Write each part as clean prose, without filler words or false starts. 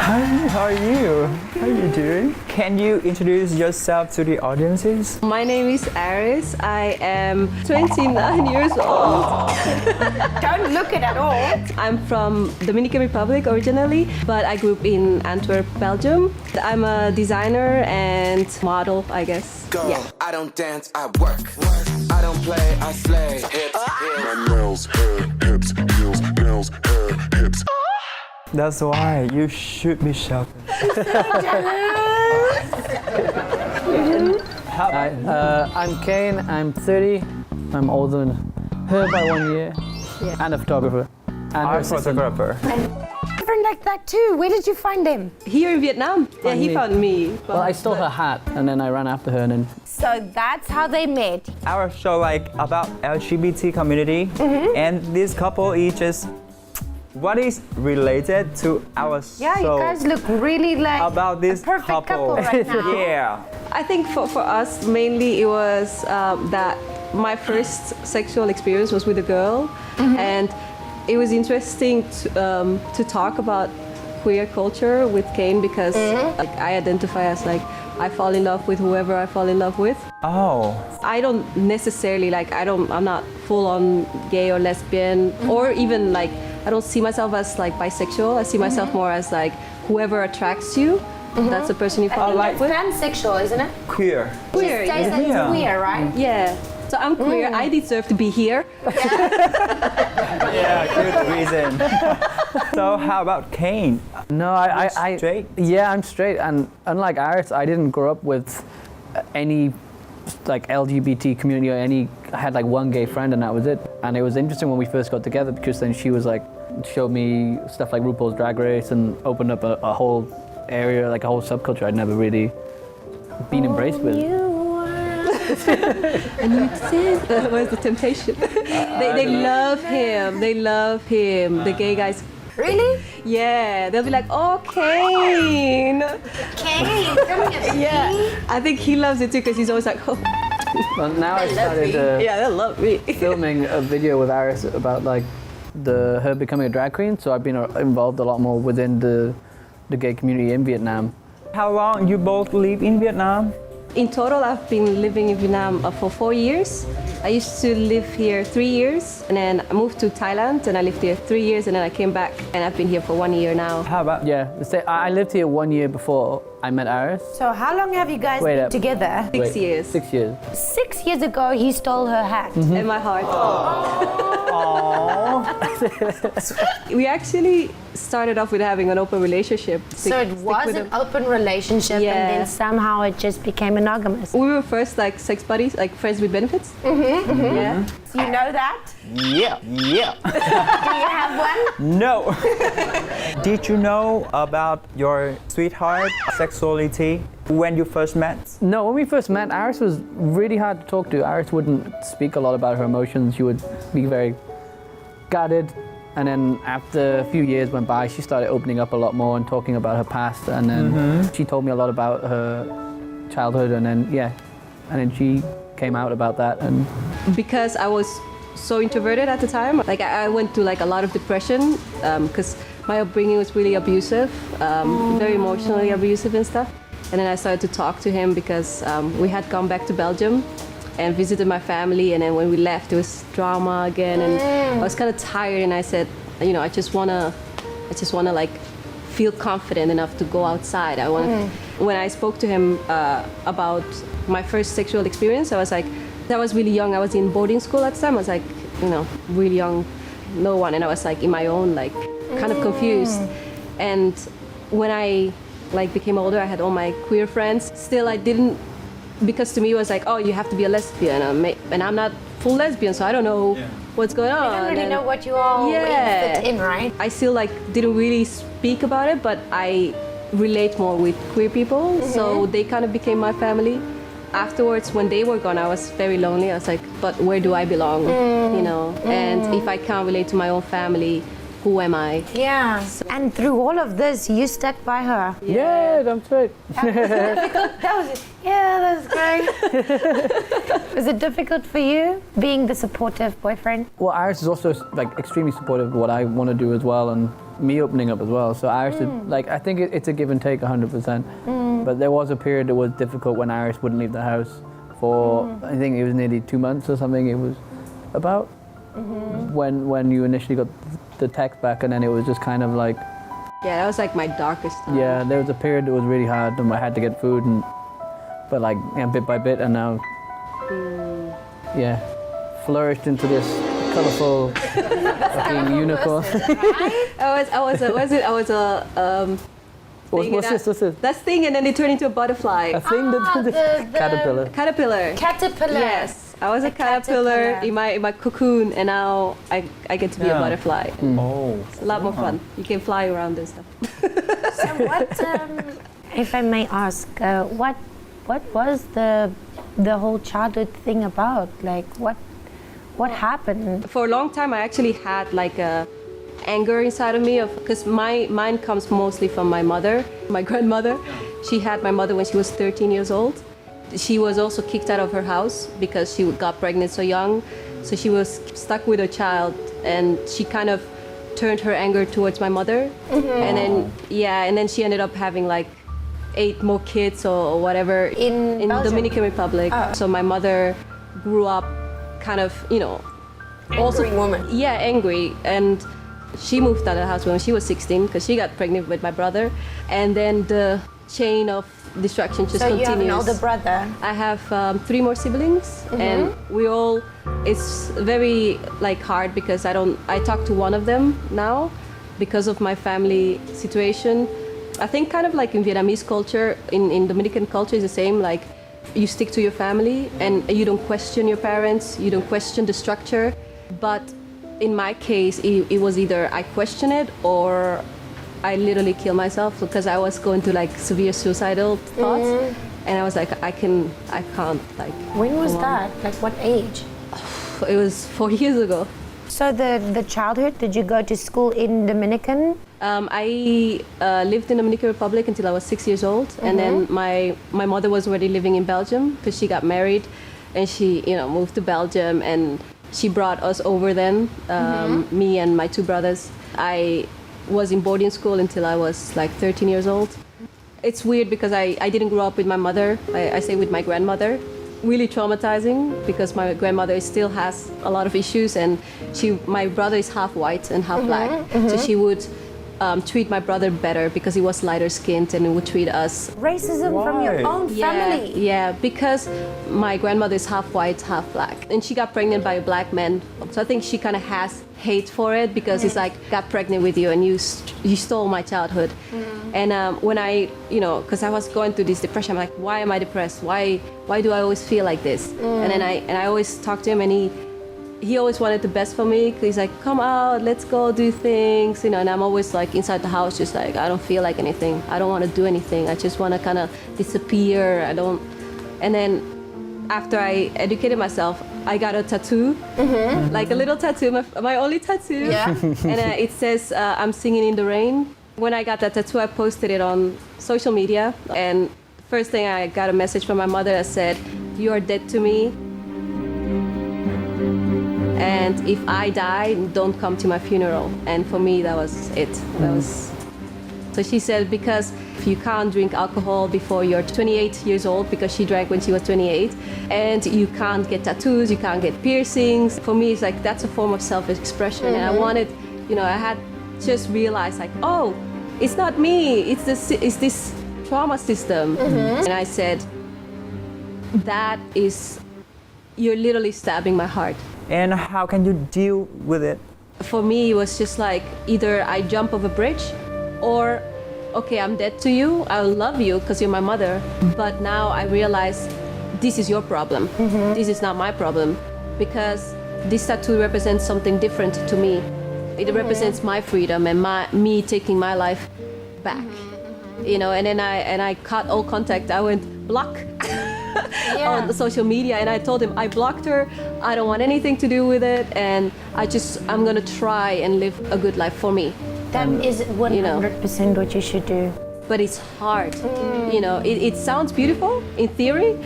Hi, how are you? How are you doing? Can you introduce yourself to the audiences? My name is Aris. I am 29 years old. Don't look it at all. I'm from Dominican Republic originally, but I grew up in Antwerp, Belgium. I'm a designer and model, I guess. Go. Yeah. I don't dance, I work. I don't play, I slay. Hips, My nails, hair, hips, heels, nails, hair, hips. That's why you should be shouting. Hi, I'm Kane, I'm 30. I'm older than her by 1 year. Yeah. And a photographer. And her I'm a assistant. photographer. Different like that too. Where did you find him? Here in Vietnam. Yeah, he me. found me. Well, I stole her hat and then I ran after her and then So that's how they met. Our show like about LGBT community, and this couple is just what is related to our Yeah, show you guys look really like about this a perfect couple right now. Yeah. I think for us, mainly it was that my first sexual experience was with a girl, and it was interesting to talk about queer culture with Kane because like, I identify as like I fall in love with whoever I fall in love with. Oh. I don't necessarily like I'm not full on gay or lesbian or even like I don't see myself as like bisexual. I see myself more as like whoever attracts you. That's the person you fall in love with. Pansexual, isn't it? Queer. Queer, Says that Yeah. it's queer, right? yeah. So I'm queer. I deserve to be here. Yeah, good reason. So how about Kane? No, I straight? Yeah, I'm straight, and unlike Aris, I didn't grow up with any like LGBT community or any. I had like one gay friend, and that was it. And it was interesting when we first got together because then she was like showed me stuff like RuPaul's Drag Race and opened up a whole area, like a whole subculture I'd never really been embraced with. Where's the temptation? They love him. They love him. The gay guys. Really? Yeah, they'll be like, oh, Kane. Kane, come here. Yeah, I think he loves it too because he's always like, oh. Well, now I started Yeah, they love me. filming a video with Aris about like her becoming a drag queen. So I've been involved a lot more within the gay community in Vietnam. How long you both live in Vietnam? In total, I've been living in Vietnam for 4 years. I used to live here 3 years, and then I moved to Thailand, and I lived here 3 years, and then I came back, and I've been here for 1 year now. How about Yeah, I lived here 1 year before I met Aris. So how long have you guys Wait been up. together? 6 years. 6 years. 6 years ago, he stole her hat. In my heart. We actually started off with having an open relationship. So it was with an him. open relationship, Yeah. and then somehow it just became monogamous. We were first like sex buddies, like friends with benefits. Yeah. You know that? Yeah. Do you have one? No. Did you know about your sweetheart sexuality when you first met? No, when we first met, Aris was really hard to talk to. Aris wouldn't speak a lot about her emotions. She would be very guarded. And then after a few years went by, she started opening up a lot more and talking about her past. And then she told me a lot about her childhood. And then she came out about that. And Because I was so introverted at the time, like I went through like a lot of depression because my upbringing was really abusive, very emotionally abusive and stuff. And then I started to talk to him because we had gone back to Belgium and visited my family, and then when we left, there was drama again, and I was kind of tired. And I said, you know, I just wanna like feel confident enough to go outside. I want. When I spoke to him about my first sexual experience, I was like, I was really young. I was in boarding school at the time. I was like, you know, really young, no one, and I was like in my own like kind of confused. And when I like became older, I had all my queer friends. Still, I didn't. Because to me it was like, oh, you have to be a lesbian, and I'm not full lesbian, so I don't know what's going on. You don't really And know what you all fit in, right? I still like didn't really speak about it, but I relate more with queer people, so they kind of became my family. Afterwards, when they were gone, I was very lonely. I was like, but where do I belong? You know, and if I can't relate to my own family, who am I? Yeah. And through all of this, you stuck by her. Yeah, I'm straight. That's great. Was it difficult for you being the supportive boyfriend? Well, Iris is also like extremely supportive of what I want to do as well, and me opening up as well. So Iris, is, like, I think it's a give and take 100%. But there was a period that was difficult when Iris wouldn't leave the house for, I think it was nearly 2 months or something. It was about when you initially got the text back, and then it was just kind of like. Yeah, that was like my darkest time. Yeah, there was a period that was really hard, and I had to get food, but like bit by bit, and now, flourished into this colourful fucking unicorn. What's this? That's thing, and then it turned into a butterfly. A thing that caterpillar. Caterpillar. Yes, I was a caterpillar in my cocoon, and now I get to be a butterfly. Oh. It's a lot more fun. You can fly around and stuff. So what, if I may ask, what was the whole childhood thing about? Like what happened? For a long time, I actually had like a anger inside of me, because mine comes mostly from my mother, my grandmother. She had my mother when she was 13 years old. She was also kicked out of her house because she got pregnant so young. So she was stuck with her child, and she kind of turned her anger towards my mother. And then she ended up having like 8 more kids or whatever in Dominican Republic. So my mother grew up kind of, Angry woman. Yeah, angry. And she moved out of the house when she was 16 because she got pregnant with my brother. And then the chain of destruction just continues. So you have an older brother? I have 3 more siblings, and we all, it's very like hard because I talk to one of them now because of my family situation. I think kind of like in Vietnamese culture, in Dominican culture is the same, like you stick to your family and you don't question your parents, you don't question the structure. But in my case, it was either I question it or I literally kill myself because I was going to like severe suicidal thoughts. And I was like, I can't, like. When was that? Like what age? It was 4 years ago. So the childhood, did you go to school in Dominican? I lived in the Dominican Republic until I was 6 years old. And then my mother was already living in Belgium because she got married and she, moved to Belgium, and she brought us over then, me and my 2 brothers. I was in boarding school until I was like 13 years old. It's weird because I didn't grow up with my mother. I say with my grandmother. Really traumatizing because my grandmother still has a lot of issues, and my brother is half white and half black. So she would treat my brother better because he was lighter skinned and would treat us. Racism from your own family? Yeah, because my grandmother is half white, half black. And she got pregnant by a black man. So I think she kind of has hate for it because it's like, got pregnant with you and you stole my childhood. And when I, because I was going through this depression, I'm like, why am I depressed? Why do I always feel like this? And then I always talk to him, and he always wanted the best for me. He's like, come out, let's go do things, and I'm always like inside the house, just like, I don't feel like anything. I don't want to do anything. I just want to kind of disappear. And then after I educated myself, I got a tattoo, like a little tattoo, my only tattoo. Yeah. And it says, I'm singing in the rain. When I got that tattoo, I posted it on social media. And first thing, I got a message from my mother that said, you are dead to me. And if I die, don't come to my funeral. And for me, that was it. So she said, because if you can't drink alcohol before you're 28 years old, because she drank when she was 28, and you can't get tattoos, you can't get piercings. For me, it's like, that's a form of self-expression. And I wanted, I had just realized like, oh, it's not me, it's this trauma system. And I said, you're literally stabbing my heart. And how can you deal with it? For me, it was just like, either I jump off a bridge, or, okay, I'm dead to you, I love you because you're my mother, but now I realize this is your problem. This is not my problem, because this tattoo represents something different to me. It represents my freedom and me taking my life back. And then I cut all contact. I went block. on social media, and I told him I blocked her. I don't want anything to do with it, and I'm gonna try and live a good life for me. That is 100% what you should do. But it's hard. It sounds beautiful in theory,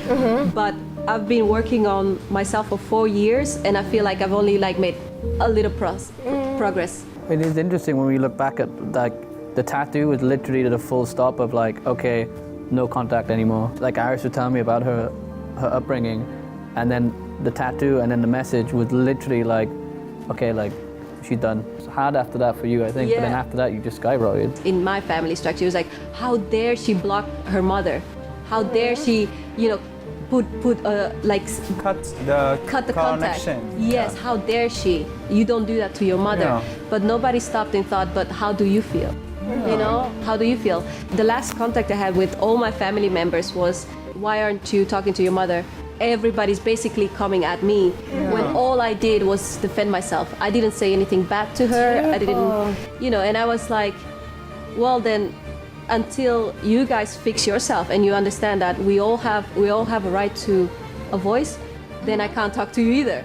but I've been working on myself for 4 years, and I feel like I've only made a little progress. It is interesting when we look back at the tattoo was literally the full stop of okay, no contact anymore. Iris would tell me about her upbringing, and then the tattoo and then the message was literally okay, she's done. It's hard after that for you, I think, but then after that you just skyrocketed. In my family structure, it was like, how dare she block her mother? How dare she, cut the contact. Yes, how dare she? You don't do that to your mother. Yeah. But nobody stopped and thought, but how do you feel? How do you feel? The last contact I had with all my family members was, why aren't you talking to your mother? Everybody's basically coming at me when all I did was defend myself. I didn't say anything bad to her. I didn't, and I was like, well then, until you guys fix yourself and you understand that we all have a right to a voice, then I can't talk to you either.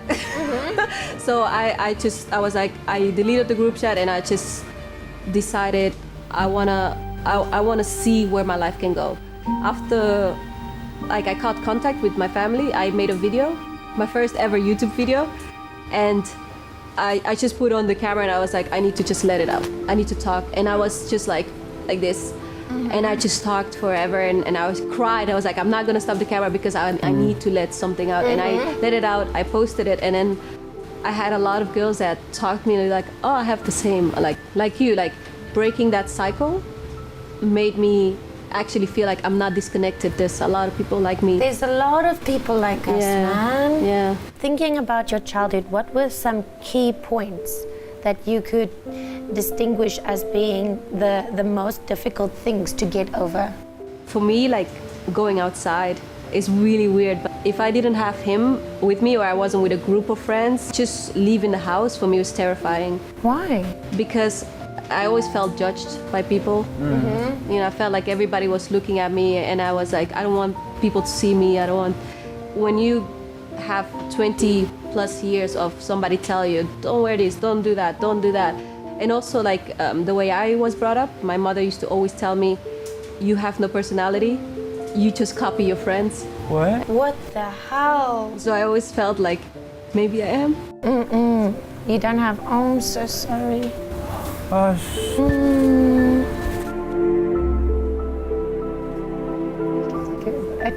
So I was like, I deleted the group chat and I just decided I wanna see where my life can go. After I cut contact with my family, I made a video, my first ever YouTube video, and I just put on the camera and I was like, I need to just let it out. I need to talk. And I was just like this. And I just talked forever and I cried. I was like, I'm not gonna stop the camera because I need to let something out. And I let it out, I posted it, and then I had a lot of girls that talked to me like, oh, I have the same, like you, breaking that cycle made me actually feel like I'm not disconnected. There's a lot of people like me. There's a lot of people like us, man. Yeah. Thinking about your childhood, what were some key points that you could distinguish as being the most difficult things to get over? For me, going outside is really weird. But if I didn't have him with me or I wasn't with a group of friends, just leaving the house for me was terrifying. Why? Because I always felt judged by people. I felt like everybody was looking at me and I was like, I don't want people to see me. When you have 20 plus years of somebody tell you, don't wear this, don't do that, don't do that. And also the way I was brought up, my mother used to always tell me, you have no personality, you just copy your friends. What? What the hell? So I always felt like, maybe I am. You don't have, oh, I'm so sorry.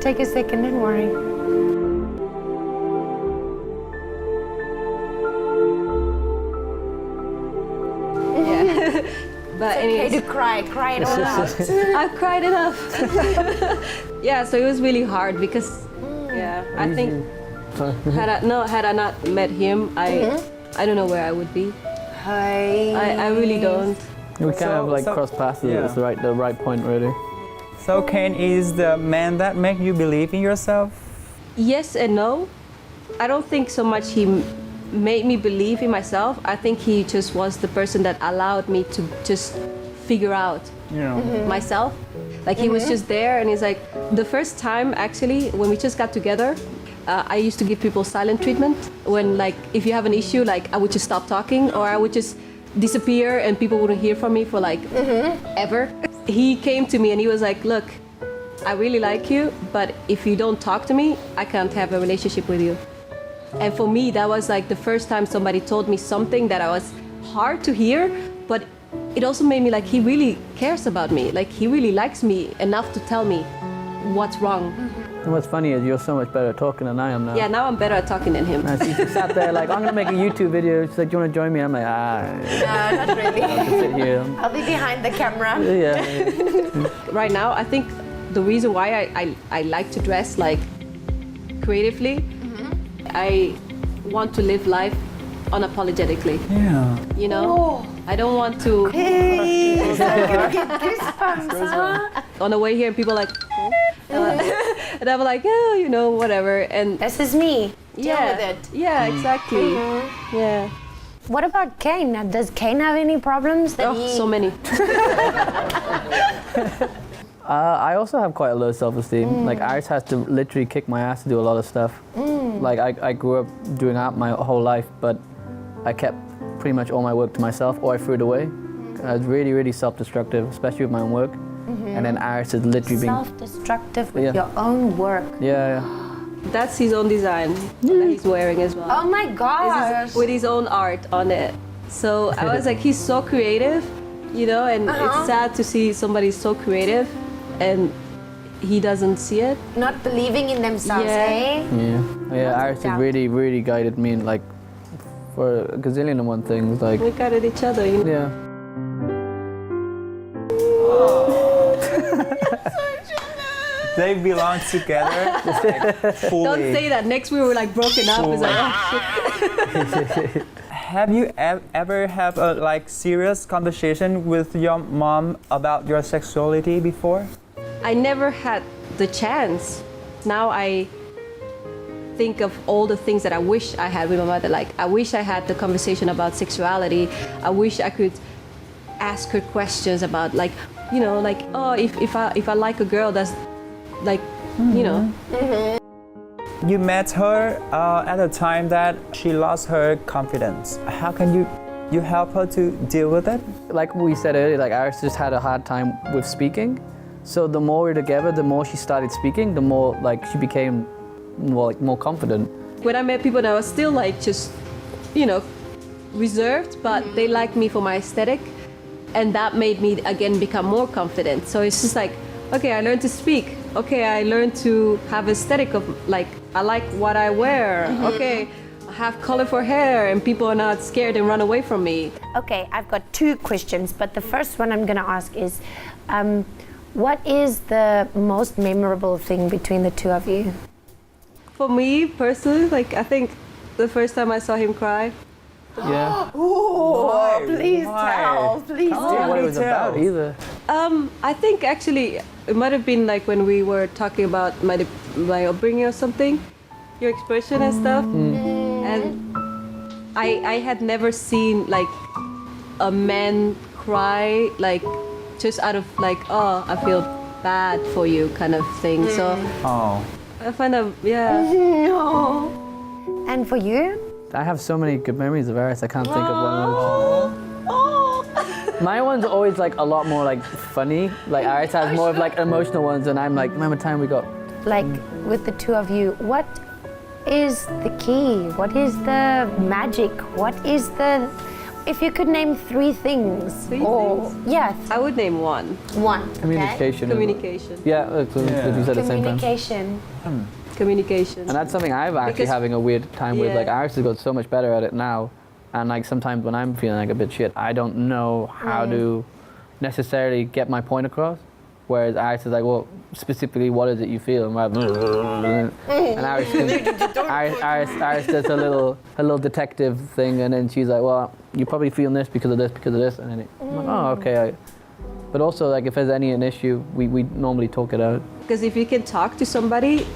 Take a second, don't worry. But Okay anyways, to cry it all out. I've cried enough. Yeah, so it was really hard because, I think had I not met him, I don't know where I would be. I really don't. We kind of cross paths at the right point, really. So Kane is the man that make you believe in yourself? Yes and no. I don't think so much he made me believe in myself. I think he just was the person that allowed me to just figure out myself. He was just there, and he's like, the first time actually when we just got together, I used to give people silent treatment. When if you have an issue, I would just stop talking or I would just disappear and people wouldn't hear from me for ever. He came to me and he was like, look, I really like you, but if you don't talk to me, I can't have a relationship with you. And for me, that was the first time somebody told me something that I was hard to hear, but it also made me he really cares about me. He really likes me enough to tell me what's wrong. And what's funny is you're so much better at talking than I am now. Yeah, now I'm better at talking than him. And she sat there I'm going to make a YouTube video. She's like, do you want to join me? I'm like, No, not really. I'll just sit here. I'll be behind the camera. Yeah. Right now, I think the reason why I like to dress creatively, I want to live life unapologetically. Yeah. I don't want to. Hey, I'm gonna get goosebumps, huh? On the way here, people and I'm like, oh, whatever. And This is me. Deal with it. Yeah, exactly. Yeah. What about Kane? Now, does Kane have any problems? So many. I also have quite a low self-esteem. Like Iris has to literally kick my ass to do a lot of stuff. Like I grew up doing art my whole life, but I kept pretty much all my work to myself, or I threw it away. I was really, really self-destructive, especially with my own work. And then Iris is literally being Self-destructive with Yeah. your own work. yeah. That's his own design that he's wearing as well. Oh my This gosh. is with his own art on it. So I was like, he's so creative, you know, and it's sad to see somebody so creative and he doesn't see it. Not believing in themselves, Yeah. eh? Yeah, Iris has doubt. really, really guided me in like for a gazillion and one things. Like, We got at each other, you know. yeah. They belong together like, fully. Don't say that. Next we were like broken up. It's like, oh, shit. Have you ever have a like serious conversation with your mom about your sexuality before? I never had the chance. Now I think of all the things that I wish I had with my mother. Like I wish I had the conversation about sexuality. I wish I could ask her questions about like, you know, like, oh, if I like a girl, that's like, you know. You met her at a time that she lost her confidence. How can you help her to deal with it? Like we said earlier, like Iris just had a hard time with speaking. So the more we were together, the more she started speaking, the more like she became more confident. When I met people, I was still like just, you know, reserved, but they liked me for my aesthetic, and that made me again become more confident. So it's just like, okay, I learned to speak. Okay, I learned to have aesthetic of like, I like what I wear. Okay, I have colorful hair, and people are not scared and run away from me. Okay, I've got two questions, but the first one I'm going to ask is, what is the most memorable thing between the two of you? For me personally, like I think the first time I saw him cry, Yeah. Why? Please Why? tell, please I don't know what it was about either. I think actually it might have been like when we were talking about my upbringing or something, your expression and stuff, and I had never seen like a man cry like just out of like, oh, I feel bad for you kind of thing. So Oh. I find that, yeah. And for you? I have so many good memories of Iris, I can't think of one. My one's always like a lot more like funny. Like Iris has more of like emotional ones, and I'm like, remember time we got. Like with the two of you, what is the key? What is the magic? What is the... If you could name three things. Three or, things? Yeah, I would name one. one. okay? Communication. Communication. Yeah, that's what you said at the same time. Communication. Communication. And that's something I'm actually Because- having a weird time with. Yeah. Like Iris has got so much better at it now, and like sometimes when I'm feeling like a bit shit, I don't know how to necessarily get my point across. Whereas Iris is like, well, specifically, what is it you feel? And, and Iris does a little detective thing, and then she's like, well, you're probably feeling this because of this, and then I'm like, oh, okay. But also, like, if there's an issue, we normally talk it out. Because if you can talk to somebody,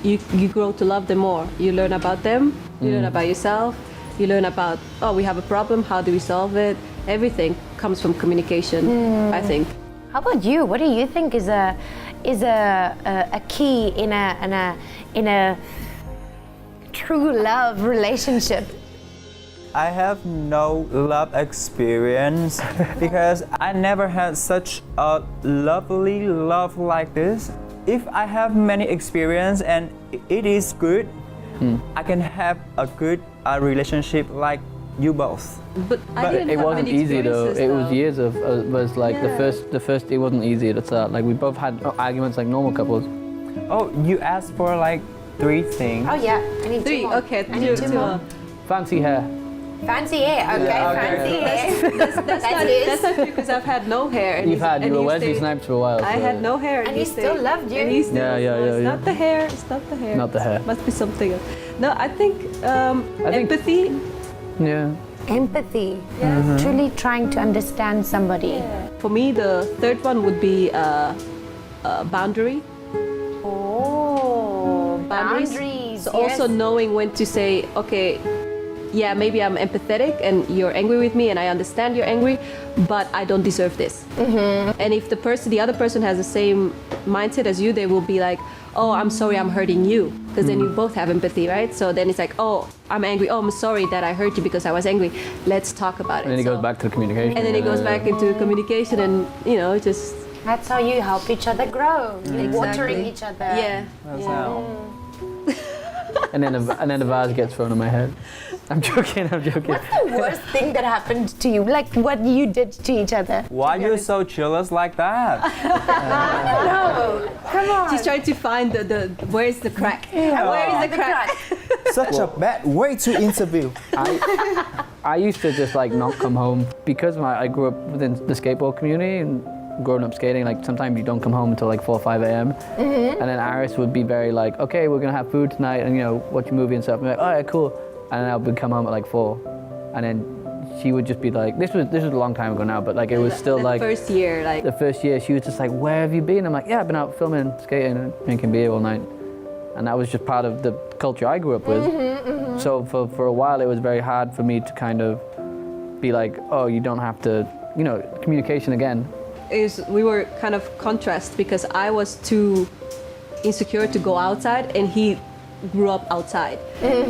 you grow to love them more. You learn about them, you learn about yourself, you learn about, oh, we have a problem, how do we solve it? Everything comes from communication, I think. How about you? What do you think is a key in a true love relationship? I have no love experience because I never had such a lovely love like this. If I have many experience and it is good, I can have a good relationship like you both. But I didn't It have wasn't many easy though. experiences, It was though. years of was like Yeah. the first. It wasn't easy to start. Like we both had arguments like normal couples. Oh, you asked for like 3 things. Oh yeah, I need Three, two more. okay, I need two two more. Fancy hair. Fancy hair, okay, fancy hair. That's not true because I've had no hair. And You were Wesley stayed- Snipes for a while. I so- had no hair. And he still stayed- loved you. And he still, Yeah, yeah, so yeah, It's yeah. not the hair. It's not the hair. Not the hair. Must be something else. No, I think think- empathy. Yeah. Empathy. Truly trying to understand somebody. For me, the third one would be boundary. Oh, boundaries. So also knowing when to say, okay, yeah, maybe I'm empathetic and you're angry with me and I understand you're angry, but I don't deserve this. And if the other person has the same mindset as you, they will be like, oh, I'm sorry, I'm hurting you. Because then you both have empathy, right? So then it's like, oh, I'm angry. Oh, I'm sorry that I hurt you because I was angry. Let's talk about it. And then it goes back to the communication. And then it goes back into communication and, you know, just... That's how you help each other grow, like watering each other. Yeah. That's yeah. how. And then the vase gets thrown on my head. I'm joking. What's the worst thing that happened to you? Like what you did to each other? Why you so jealous like that? No, come on. She's trying to find the where's the crack? Where is the crack? Such a bad way to interview. I used to just like not come home because I grew up within the skateboard community and growing up skating, like sometimes you don't come home until like 4 or 5 a.m. And then Iris would be very like, okay, we're gonna have food tonight and, you know, watch a movie and stuff. And I'm like, all right, cool. And then I would come home at like 4. And then she would just be like, this was a long time ago now, but like it was still like the first year, she was just like, where have you been? I'm like, yeah, I've been out filming, skating, and drinking beer all night. And that was just part of the culture I grew up with. So for a while it was very hard for me to kind of be like, oh, you don't have to, you know, communication again. We were kind of contrast because I was too insecure to go outside and he grew up outside.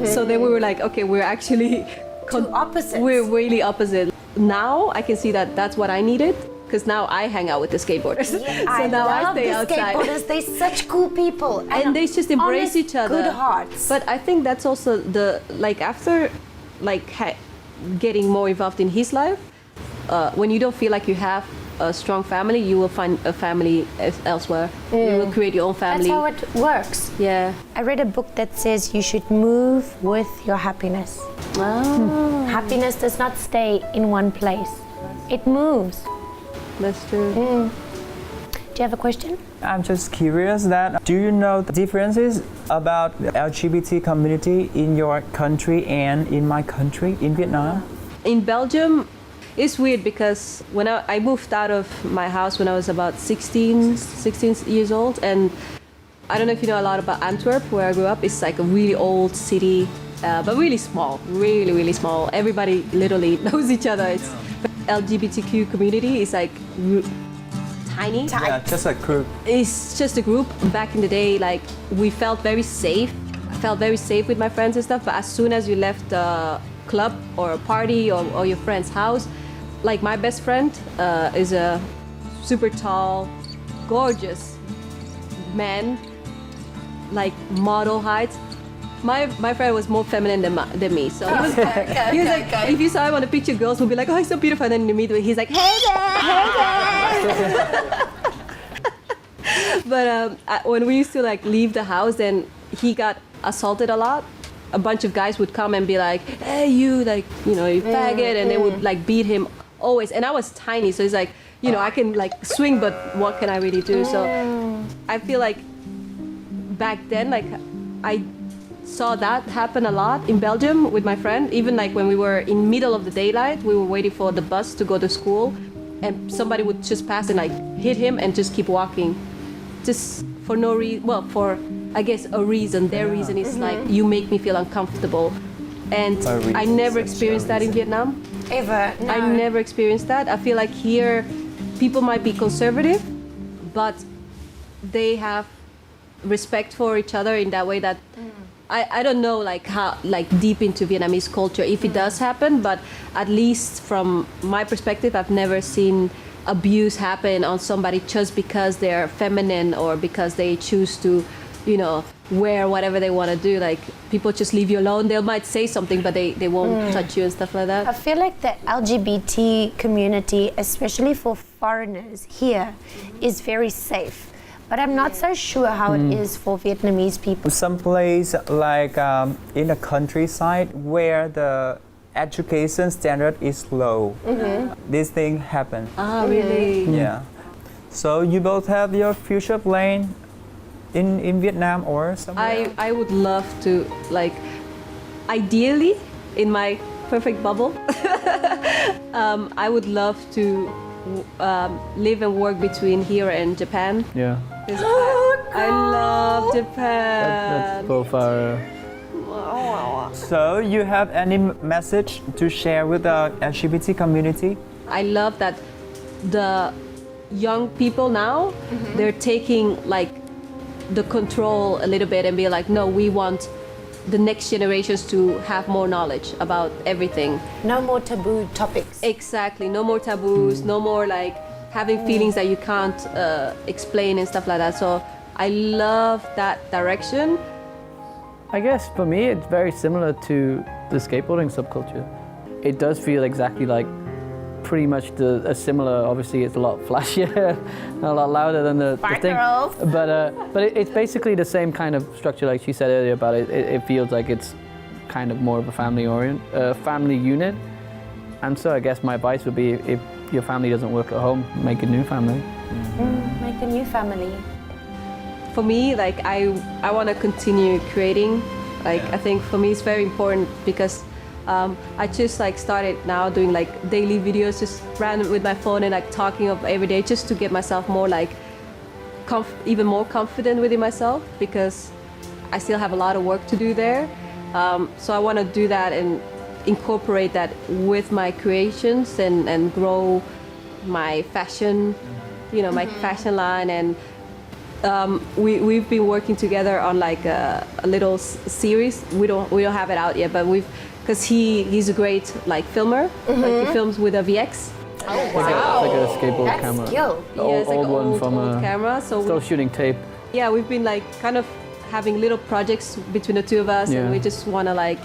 So then we were like, okay, we're actually opposites. We're really opposite. Now I can see that that's what I needed because now I hang out with the skateboarders. Yeah, so now I stay the outside. skateboarders. They're such cool people. And they just embrace honest, each other. Good hearts. But I think that's also after getting more involved in his life, when you don't feel like you have a strong family, you will find a family elsewhere. You will create your own family. That's how it works. Yeah. I read a book that says you should move with your happiness. Happiness does not stay in one place. It moves. That's true. Do you have a question? I'm just curious that, do you know the differences about the LGBT community in your country and in my country, in Vietnam? In Belgium, it's weird because when I moved out of my house when I was about 16 years old, and I don't know if you know a lot about Antwerp, where I grew up. It's like a really old city, but really small, really, really small. Everybody literally knows each other. It's LGBTQ community is like tiny. Yeah, just a group. It's just a group. Back in the day, like we felt very safe. I felt very safe with my friends and stuff, but as soon as you left the club or a party or your friend's house, like my best friend is a super tall, gorgeous man, like model height. My friend was more feminine than me, so he was like, if you saw him on a picture, girls would be like, oh, he's so beautiful, and then you meet him, he's like, hey there. But when we used to like leave the house, then he got assaulted a lot. A bunch of guys would come and be like, hey, you, like, you know, you faggot, and they would like beat him always. And I was tiny, so it's like, you know, I can like swing, but what can I really do? So I feel like back then, like I saw that happen a lot in Belgium with my friend. Even like when we were in middle of the daylight, we were waiting for the bus to go to school, and somebody would just pass and like hit him and just keep walking, just for no reason. Well, for I guess a reason. Their reason is like, you make me feel uncomfortable, and I never experienced that in Vietnam. Ever? No. I never experienced that. I feel like here, people might be conservative, but they have respect for each other in that way that I don't know like how like deep into Vietnamese culture if it does happen, but at least from my perspective, I've never seen abuse happen on somebody just because they're feminine or because they choose to, you know, wear whatever they want to do. Like people just leave you alone. They might say something, but they won't touch you and stuff like that. I feel like the LGBT community, especially for foreigners here, is very safe. But I'm not so sure how it is for Vietnamese people. Some place like in the countryside where the education standard is low, this thing happen. Ah, really? Yeah. So you both have your future plan in Vietnam or somewhere? I would love to, like, ideally, in my perfect bubble, I would love to live and work between here and Japan. Yeah. I love Japan. That's both our So you have any message to share with the LGBT community? I love that the young people now, they're taking like the control a little bit and be like, no, we want the next generations to have more knowledge about everything. No more taboo topics. Exactly, no more taboos, no more like having feelings that you can't explain and stuff like that. So I love that direction. I guess for me, it's very similar to the skateboarding subculture. It does feel exactly like pretty much a similar. Obviously, it's a lot flashier, a lot louder than the thing. But it's basically the same kind of structure, like she said earlier about it. It feels like it's kind of more of a family unit. And so I guess my advice would be, if your family doesn't work at home, make a new family. Make a new family. For me, like I want to continue creating. Like I think for me it's very important because I just like started now doing like daily videos, just random with my phone and like talking of every day, just to get myself more like even more confident within myself, because I still have a lot of work to do there. So I want to do that and incorporate that with my creations and grow my fashion, my fashion line. And we've been working together on like a little series. We don't have it out yet, but because he's a great like filmer. Like he films with a VX. Oh It's like a skateboard That's camera. skill. The old camera. So still shooting tape. yeah, we've been like kind of having little projects between the two of us, and we just want to like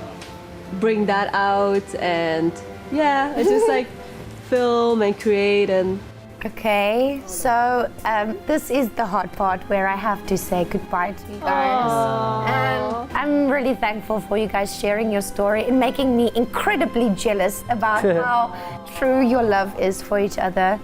bring that out, and yeah, it's just like film and create. And Okay, so this is the hard part where I have to say goodbye to you guys. And I'm really thankful for you guys sharing your story and making me incredibly jealous about how true your love is for each other.